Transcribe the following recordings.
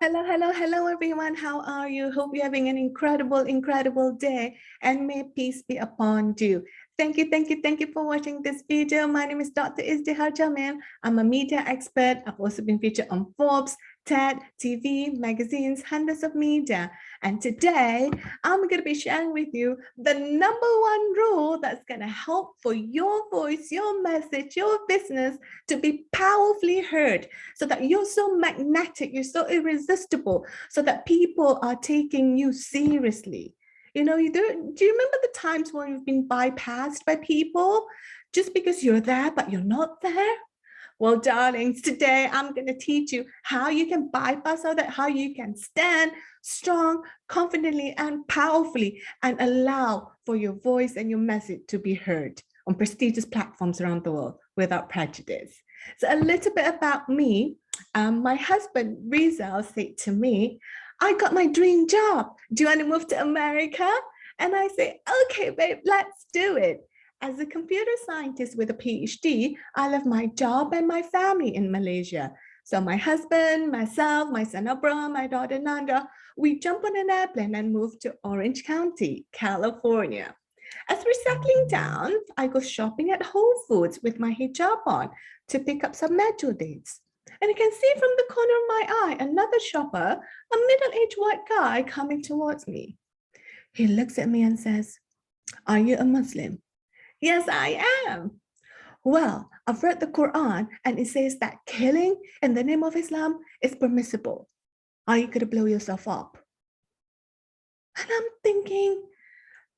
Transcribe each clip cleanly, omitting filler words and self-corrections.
Hello, everyone. How are you? Hope you're having an incredible day, and may peace be upon you. Thank you for watching this video. My name is Dr. Izdihar Jamil. I'm a media expert. I've also been featured on Forbes, TED, TV, magazines, hundreds of media. And today, I'm going to be sharing with you the number one rule that's going to help for your voice, your message, your business to be powerfully heard, so that you're so magnetic, you're so irresistible, so that people are taking you seriously. Do you remember the times where you've been bypassed by people just because you're there, but you're not there? Well, darlings, today I'm going to teach you how you can bypass all that, how you can stand strong, confidently, and powerfully, and allow for your voice and your message to be heard on prestigious platforms around the world without prejudice. So a little bit about me. My husband, Rizal, said to me, I got my dream job. Do you want to move to America? And I say, okay, babe, let's do it. As a computer scientist with a PhD, I left my job and my family in Malaysia. So my husband, myself, my son Abram, my daughter Nanda, we jumped on an airplane and moved to Orange County, California. As we're settling down, I go shopping at Whole Foods with my hijab on to pick up some metro dates. And I can see from the corner of my eye another shopper, a middle-aged white guy coming towards me. He looks at me and says, "Are you a Muslim?" "Yes, I am." "Well, I've read the Quran and it says that killing in the name of Islam is permissible. Are you going to blow yourself up?" And I'm thinking,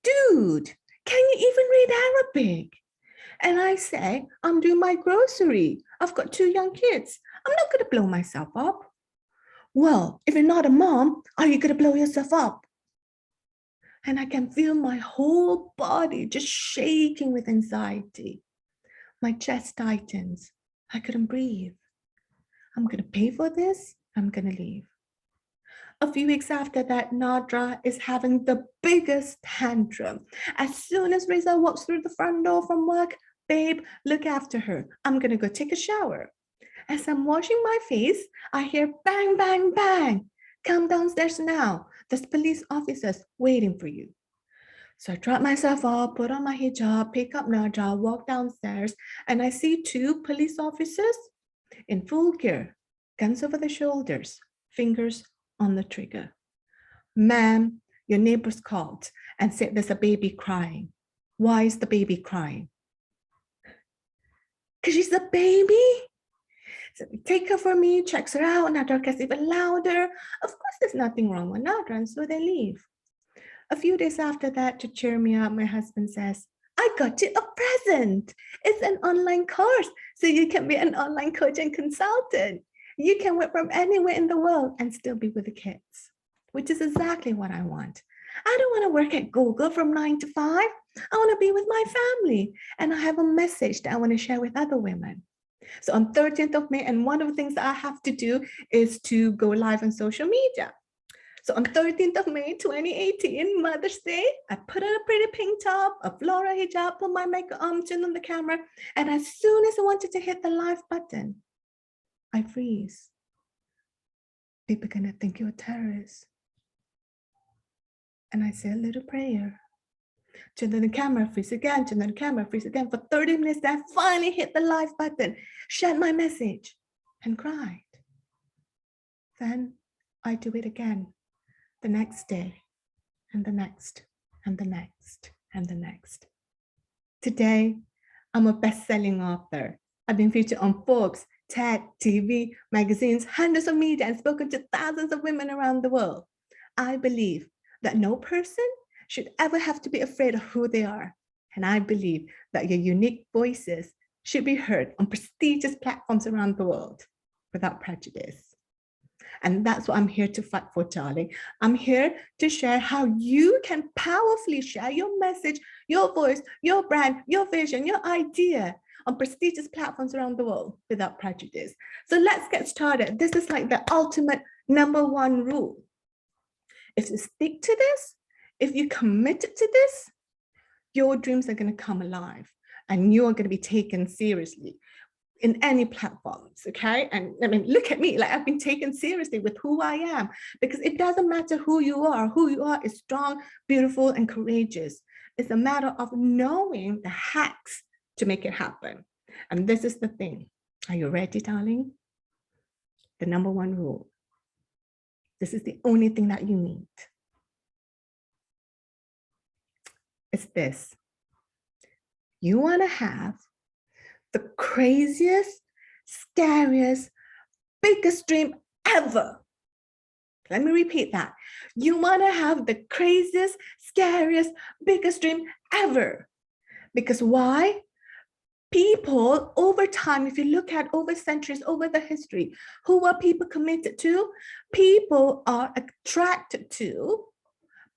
dude, can you even read Arabic? And I say, I'm doing my grocery. I've got 2 young kids. I'm not going to blow myself up. "Well, if you're not a mom, are you going to blow yourself up?" And I can feel my whole body just shaking with anxiety. My chest tightens. I couldn't breathe. I'm going to pay for this. I'm going to leave. A few weeks after that, Nadra is having the biggest tantrum. As soon as Reza walks through the front door from work, "Babe, look after her. I'm going to go take a shower." As I'm washing my face, I hear bang, bang, bang. "Come downstairs now. There's police officers waiting for you." So I drop myself up, put on my hijab, pick up Nadra, walk downstairs, and I see 2 police officers in full gear, guns over their shoulders, fingers on the trigger. "Ma'am, your neighbor's called and said there's a baby crying." "Why is the baby crying?" "Because she's a baby." So they take her for me, checks her out, Nadra gets even louder. Of course, there's nothing wrong with Nadra, and so they leave. A few days after that, to cheer me up, my husband says, "I got you a present. It's an online course, so you can be an online coach and consultant. You can work from anywhere in the world and still be with the kids," which is exactly what I want. I don't want to work at Google from 9 to 5. I want to be with my family, and I have a message that I want to share with other women. So on 13th of May, and one of the things that I have to do is to go live on social media. So on 13th of May, 2018, Mother's Day, I put on a pretty pink top, a floral hijab, put my makeup on, turn on the camera, and as soon as I wanted to hit the live button, I freeze. People are gonna think you're a terrorist. And I say a little prayer. Turn on the camera, freeze again, turn on the camera, freeze again. For 30 minutes, I finally hit the live button, shared my message, and cried. Then I do it again, the next day, and the next, and the next, and the next. Today, I'm a best-selling author. I've been featured on Forbes, TED, TV, magazines, hundreds of media, and spoken to thousands of women around the world. I believe that no person should ever have to be afraid of who they are. And I believe that your unique voices should be heard on prestigious platforms around the world without prejudice. And that's what I'm here to fight for, darling. I'm here to share how you can powerfully share your message, your voice, your brand, your vision, your idea on prestigious platforms around the world without prejudice. So let's get started. This is like the ultimate number one rule. If you stick to this, if you committed to this, your dreams are going to come alive and you are going to be taken seriously. in any platforms, okay? And I mean, look at me, like I've been taken seriously with who I am, because it doesn't matter who you are is strong, beautiful, and courageous. It's a matter of knowing the hacks to make it happen. And this is the thing. Are you ready, darling? The number one rule. This is the only thing that you need. It's this. You want to have the craziest, scariest, biggest dream ever. Let me repeat that. You want to have the craziest, scariest, biggest dream ever. Because why? People over time, if you look at over centuries, over the history, who are people committed to? People are attracted to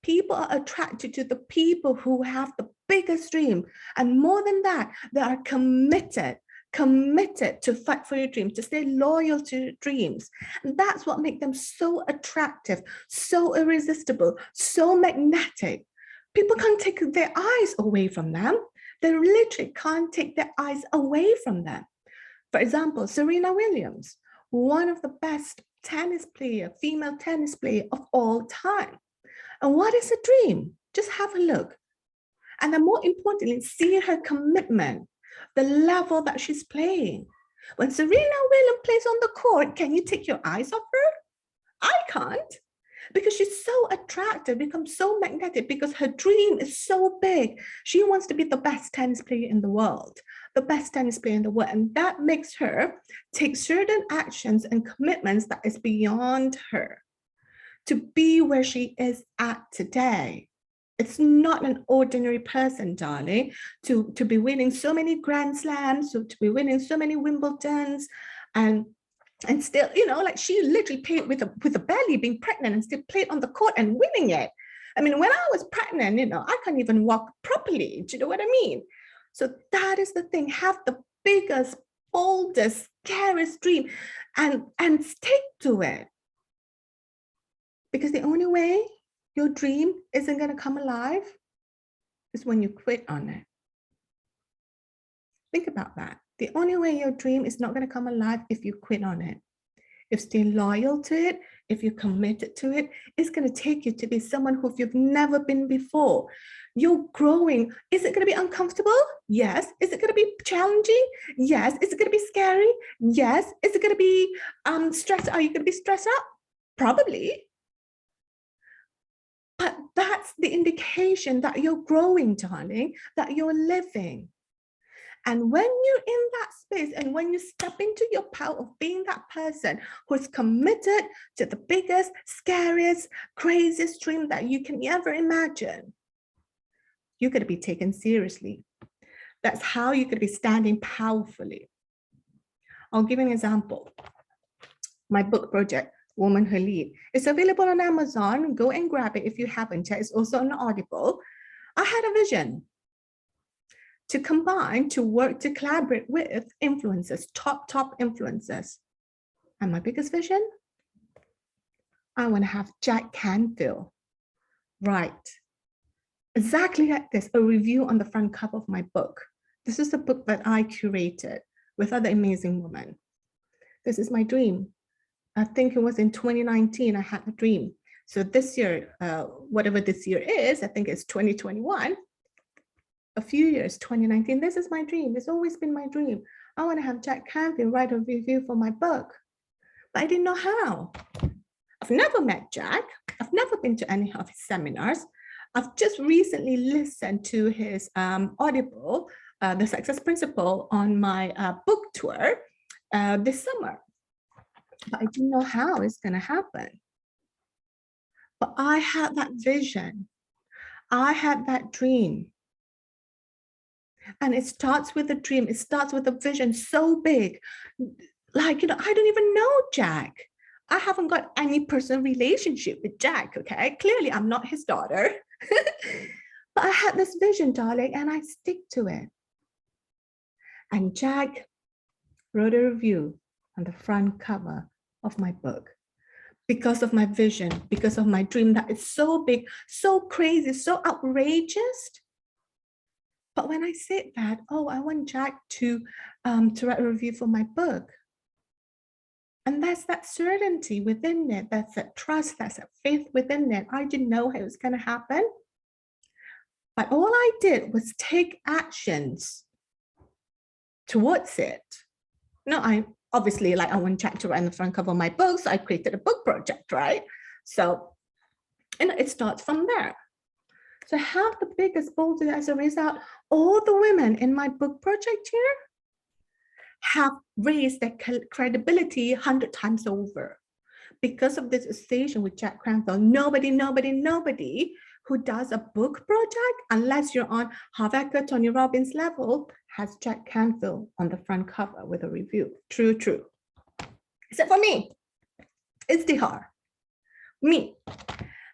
the people who have the biggest dream. And more than that, they are committed to fight for your dreams, to stay loyal to your dreams. And that's what makes them so attractive, so irresistible, so magnetic. People can't take their eyes away from them. They literally can't take their eyes away from them. For example, Serena Williams, one of the best female tennis player of all time. And what is a dream? Just have a look. And then more importantly, see her commitment, the level that she's playing. When Serena Williams plays on the court, can you take your eyes off her? I can't, because she's so attractive, becomes so magnetic, because her dream is so big. She wants to be the best tennis player in the world, and that makes her take certain actions and commitments that is beyond her to be where she is at today. It's not an ordinary person, darling, to be winning so many Grand Slams, to be winning so many Wimbledons, and still, like she literally played with a belly, being pregnant, and still played on the court and winning it. I mean, when I was pregnant, I can't even walk properly. Do you know what I mean? So that is the thing. Have the biggest, boldest, scariest dream and stick to it. Because the only way your dream isn't going to come alive is when you quit on it. Think about that. The only way your dream is not going to come alive if you quit on it. If you stay loyal to it, if you're committed to it, it's going to take you to be someone who you've never been before. You're growing. Is it going to be uncomfortable? Yes. Is it going to be challenging? Yes. Is it going to be scary? Yes. Is it going to be stressed? Are you going to be stressed out? Probably. But that's the indication that you're growing, darling, that you're living. And when you're in that space, and when you step into your power of being that person who's committed to the biggest, scariest, craziest dream that you can ever imagine, you're going to be taken seriously. That's how you're going to be standing powerfully. I'll give you an example. My book project, Woman Who Lead. It's available on Amazon. Go and grab it if you haven't yet. It's also on Audible. I had a vision to collaborate with influencers, top influencers. And my biggest vision, I want to have Jack Canfield write exactly like this, a review on the front cover of my book. This is the book that I curated with other amazing women. This is my dream. I think it was in 2019, I had the dream. So this year, whatever this year is, I think it's 2021, a few years, 2019, this is my dream. It's always been my dream. I want to have Jack Canfield write a review for my book, but I didn't know how. I've never met Jack. I've never been to any of his seminars. I've just recently listened to his Audible, The Success Principle, on my book tour this summer. But I didn't know how it's going to happen. But I had that vision. I had that dream. And it starts with a dream. It starts with a vision so big. Like, I don't even know Jack. I haven't got any personal relationship with Jack, okay? Clearly, I'm not his daughter. But I had this vision, darling, and I stick to it. And Jack wrote a review on the front cover of my book because of my vision, because of my dream that is so big, so crazy, so outrageous. But when I said that, I want Jack to to write a review for my book. And there's that certainty within it, that's that trust, that's that faith within it. I didn't know it was going to happen. But all I did was take actions towards it. No, I obviously, like, I want Jack to write on the front cover of my book, so I created a book project, right? So, and it starts from there. So I have the biggest boulder as a result. All the women in my book project here have raised their credibility 100 times over. Because of this association with Jack Canfield, nobody who does a book project, unless you're on Harvard, Tony Robbins level, has Jack Canfield on the front cover with a review. True. Except for me, Izdihar, me.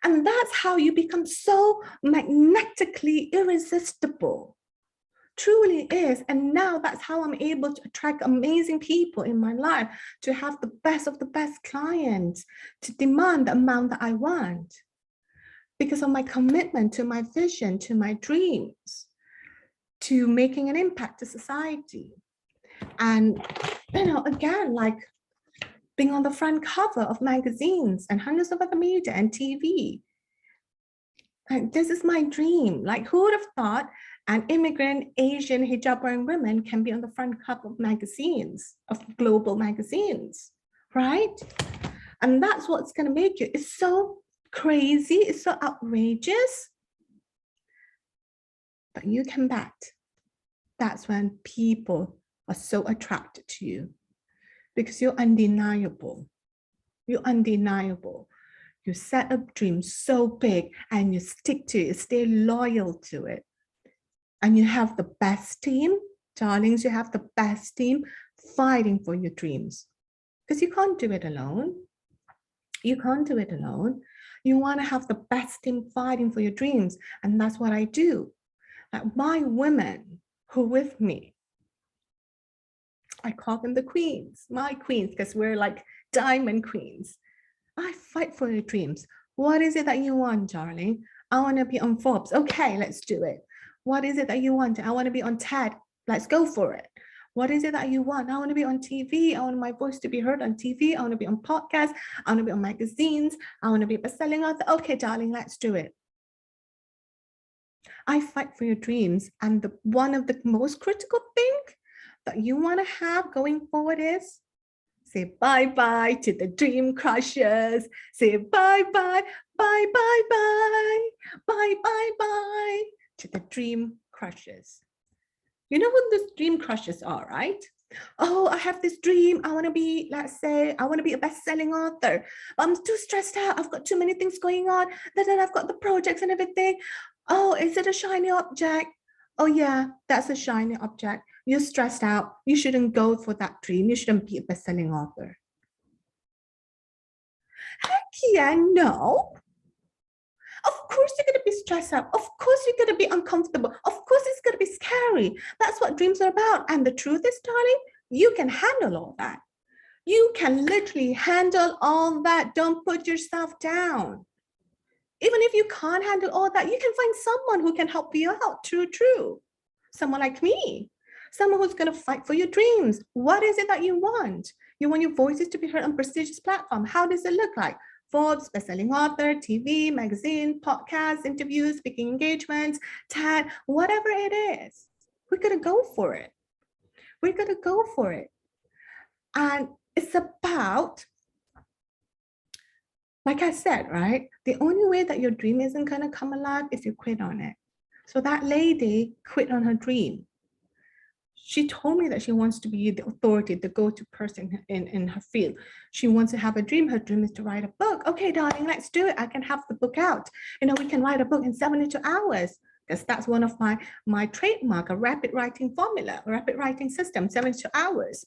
And that's how you become so magnetically irresistible. Truly is. And now that's how I'm able to attract amazing people in my life, to have the best of the best clients, to demand the amount that I want, because of my commitment to my vision, to my dreams, to making an impact to society. And, again, like being on the front cover of magazines and hundreds of other media and TV. Like, this is my dream. Like, who would have thought an immigrant Asian hijab wearing women can be on the front cover of magazines, of global magazines, right? And that's what's going to make you. It's so crazy. It's so outrageous. But you can bet that's when people are so attracted to you, because you're undeniable. You're undeniable. You set a dream so big and you stick to it, stay loyal to it. And you have the best team, darlings, you have the best team fighting for your dreams, because you can't do it alone. You can't do it alone. You want to have the best team fighting for your dreams. And that's what I do. Like, my women who are with me, I call them the queens, my queens, because we're like diamond queens. I fight for your dreams. What is it that you want, darling? I want to be on Forbes. Okay, let's do it. What is it that you want? I want to be on TED. Let's go for it. What is it that you want? I want to be on TV. I want my voice to be heard on TV. I want to be on podcasts. I want to be on magazines. I want to be a best-selling author. Okay, darling, let's do it. I fight for your dreams. And one of the most critical things that you want to have going forward is say bye-bye to the dream crushers. Say bye-bye, bye-bye-bye, bye-bye-bye to the dream crushers. You know who the dream crushers are, right? Oh, I have this dream. I want to be, let's say, I want to be a best-selling author. I'm too stressed out. I've got too many things going on. Then I've got the projects and everything. Oh, is it a shiny object? Oh yeah, that's a shiny object. You're stressed out. You shouldn't go for that dream. You shouldn't be a best-selling author. Heck yeah, no. Of course you're going to be stressed out. Of course you're going to be uncomfortable. Of course it's going to be scary. That's what dreams are about. And the truth is, darling, you can handle all that. You can literally handle all that. Don't put yourself down. Even if you can't handle all that, you can find someone who can help you out. True. Someone like me. Someone who's going to fight for your dreams. What is it that you want? You want your voices to be heard on prestigious platform. How does it look like? Forbes, bestselling author, TV, magazine, podcasts, interviews, speaking engagements, TED, whatever it is. We're going to go for it. We're going to go for it. And it's about, like I said, right? The only way that your dream isn't going to come alive is you quit on it. So that lady quit on her dream. She told me that she wants to be the authority, the go-to person in her field. She wants to have a dream. Her dream is to write a book. Okay, darling, let's do it. I can have the book out. We can write a book in 72 hours. Because that's one of my trademark, a rapid writing formula, a rapid writing system, 72 hours.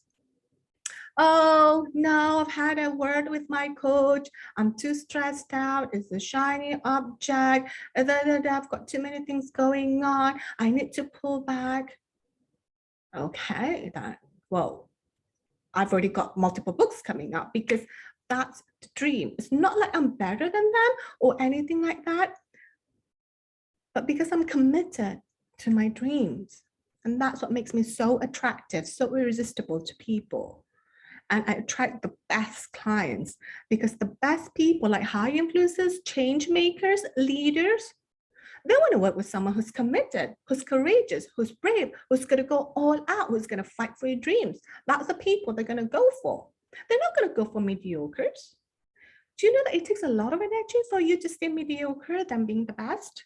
Oh, no, I've had a word with my coach. I'm too stressed out. It's a shiny object. I've got too many things going on. I need to pull back. Okay, well, I've already got multiple books coming out, because that's the dream. It's not like I'm better than them or anything like that, but because I'm committed to my dreams. And that's what makes me so attractive, so irresistible to people. And I attract the best clients because the best people, like high influencers, change makers, leaders, they want to work with someone who's committed, who's courageous, who's brave, who's going to go all out, who's going to fight for your dreams. That's the people they're going to go for. They're not going to go for mediocres. Do you know that it takes a lot of energy for you to stay mediocre than being the best?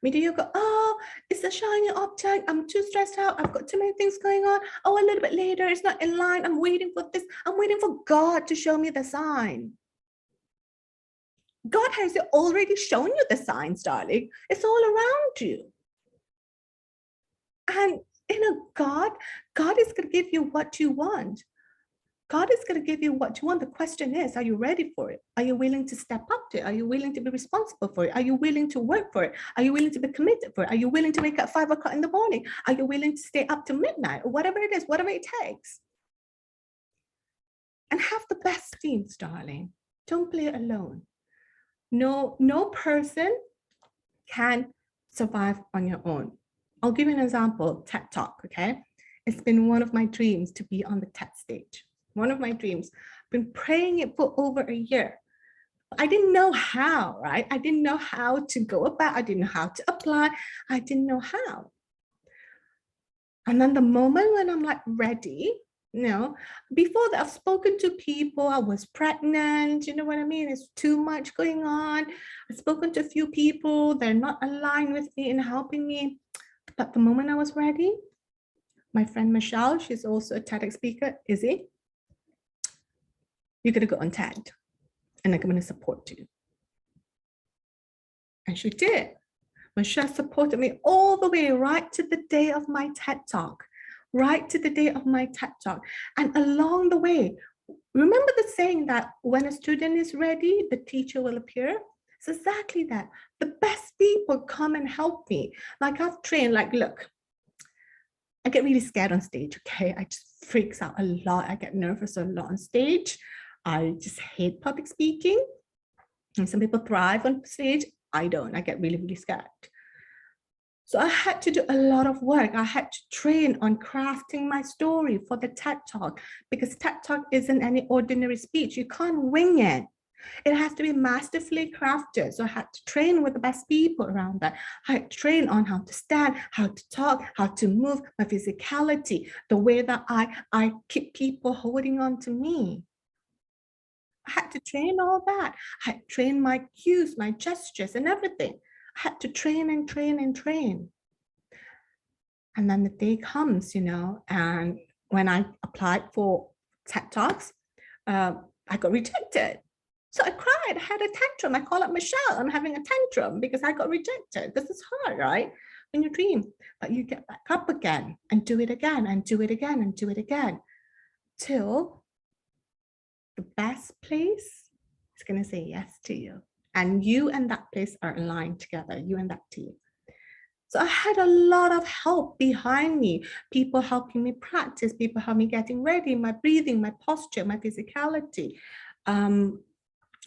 Mediocre, oh, it's a shiny object. I'm too stressed out. I've got too many things going on. Oh, a little bit later, it's not in line. I'm waiting for this. I'm waiting for God to show me the sign. God has already shown you the signs, darling. It's all around you. And God is going to give you what you want. God is going to give you what you want. The question is, are you ready for it? Are you willing to step up to it? Are you willing to be responsible for it? Are you willing to work for it? Are you willing to be committed for it? Are you willing to wake up 5 o'clock in the morning? Are you willing to stay up to midnight or whatever it is, whatever it takes? And have the best teams, darling. Don't play alone. No person can survive on your own. I'll give you an example, TED Talk, okay? It's been one of my dreams to be on the TED stage. One of my dreams. I've been praying it for over a year. I didn't know how, right? I didn't know how to go about, I didn't know how to apply, I didn't know how. And then the moment when I'm like ready, before that I've spoken to people, I was pregnant, you know what I mean? It's too much going on. I've spoken to a few people, they're not aligned with me and helping me. But the moment I was ready, my friend Michelle, she's also a TEDx speaker, Izzy, you're gonna go on TED and I'm gonna support you. And she did. Michelle supported me all the way right to the day of my TED Talk, right to the day of my TED Talk. And along the way, remember the saying that when a student is ready, the teacher will appear? It's exactly that. The best people come and help me. Like I've trained, like, look, I get really scared on stage, okay? I just freaks out a lot. I get nervous a lot on stage. I just hate public speaking. And some people thrive on stage. I don't. I get really, really scared. So I had to do a lot of work. I had to train on crafting my story for the TED Talk because TED Talk isn't any ordinary speech. You can't wing it. It has to be masterfully crafted. So I had to train with the best people around that. I had to train on how to stand, how to talk, how to move, my physicality, the way that I keep people holding on to me. I had to train all that. I had to train my cues, my gestures and everything. I had to train and train and train. And then the day comes, and when I applied for TED Talks, I got rejected. So I cried, I had a tantrum. I call up Michelle, I'm having a tantrum because I got rejected. This is hard, right? When you dream, but you get back up again and do it again and do it again and do it again till the best place is going to say yes to you. And you and that place are aligned together, you and that team. So I had a lot of help behind me, people helping me practice, people helping me getting ready, my breathing, my posture, my physicality,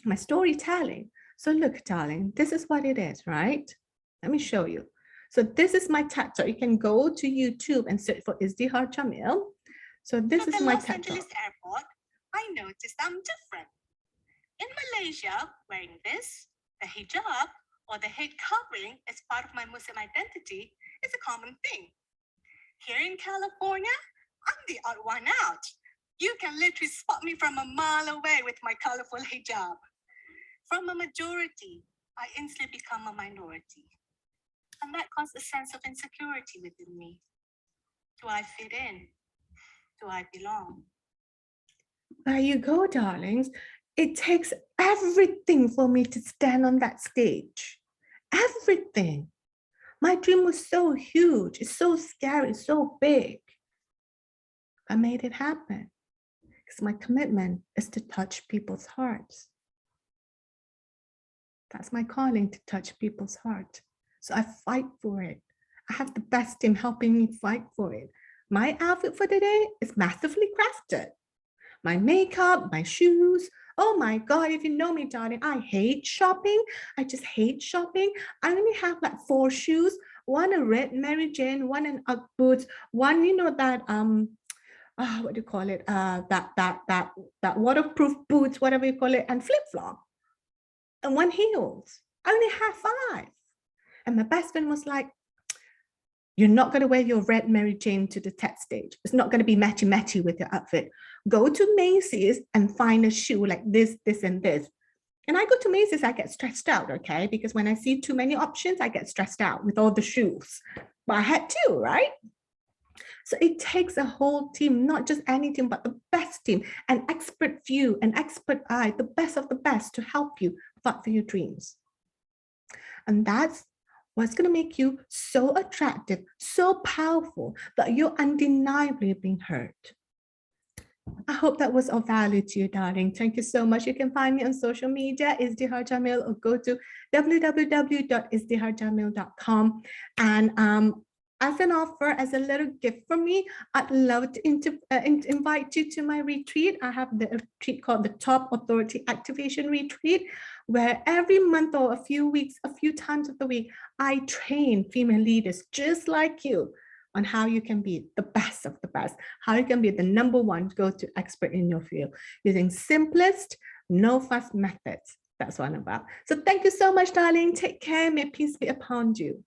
my storytelling. So look, darling, this is what it is, right? Let me show you. So this is my TED Talk. You can go to YouTube and search for Izdihar Jamil. So this is my TED Talk. At the Los Angeles airport, I noticed I'm different. In Malaysia, wearing this, the hijab, or the head covering as part of my Muslim identity is a common thing. Here in California, I'm the odd one out. You can literally spot me from a mile away with my colorful hijab. From a majority, I instantly become a minority. And that caused a sense of insecurity within me. Do I fit in? Do I belong? There you go, darlings. It takes everything for me to stand on that stage. Everything. My dream was so huge, it's so scary, so big. I made it happen because my commitment is to touch people's hearts. That's my calling, to touch people's heart. So I fight for it. I have the best team helping me fight for it. My outfit for today is masterfully crafted. My makeup, my shoes. Oh my God, if you know me, darling, I hate shopping. I just hate shopping. I only have like 4 shoes. one a red Mary Jane, one an Ugg boots, one, that what do you call it? That waterproof boots, whatever you call it, and flip-flop, and one heels. I only have 5. And my best friend was like, you're not going to wear your red Mary Jane to the TED stage. It's not going to be matchy with your outfit. Go to Macy's and find a shoe like this, this, and this. And I go to Macy's, I get stressed out, okay? Because when I see too many options, I get stressed out with all the shoes. But I had to, right? So it takes a whole team, not just any team, but the best team, an expert view, an expert eye, the best of the best to help you fight for your dreams. And that's what's going to make you so attractive, so powerful that you're undeniably being heard. I hope that was of value to you, darling. Thank you so much. You can find me on social media, Izdihar Jamil, or go to www.izdiharjamil.com. And as an offer, as a little gift from me, I'd love to invite you to my retreat. I have the retreat called the Top Authority Activation Retreat, where every month or a few weeks, a few times of the week, I train female leaders just like you on how you can be the best of the best, how you can be the #1 go-to expert in your field using simplest, no fuss methods. That's what I'm about. So thank you so much, darling. Take care. May peace be upon you.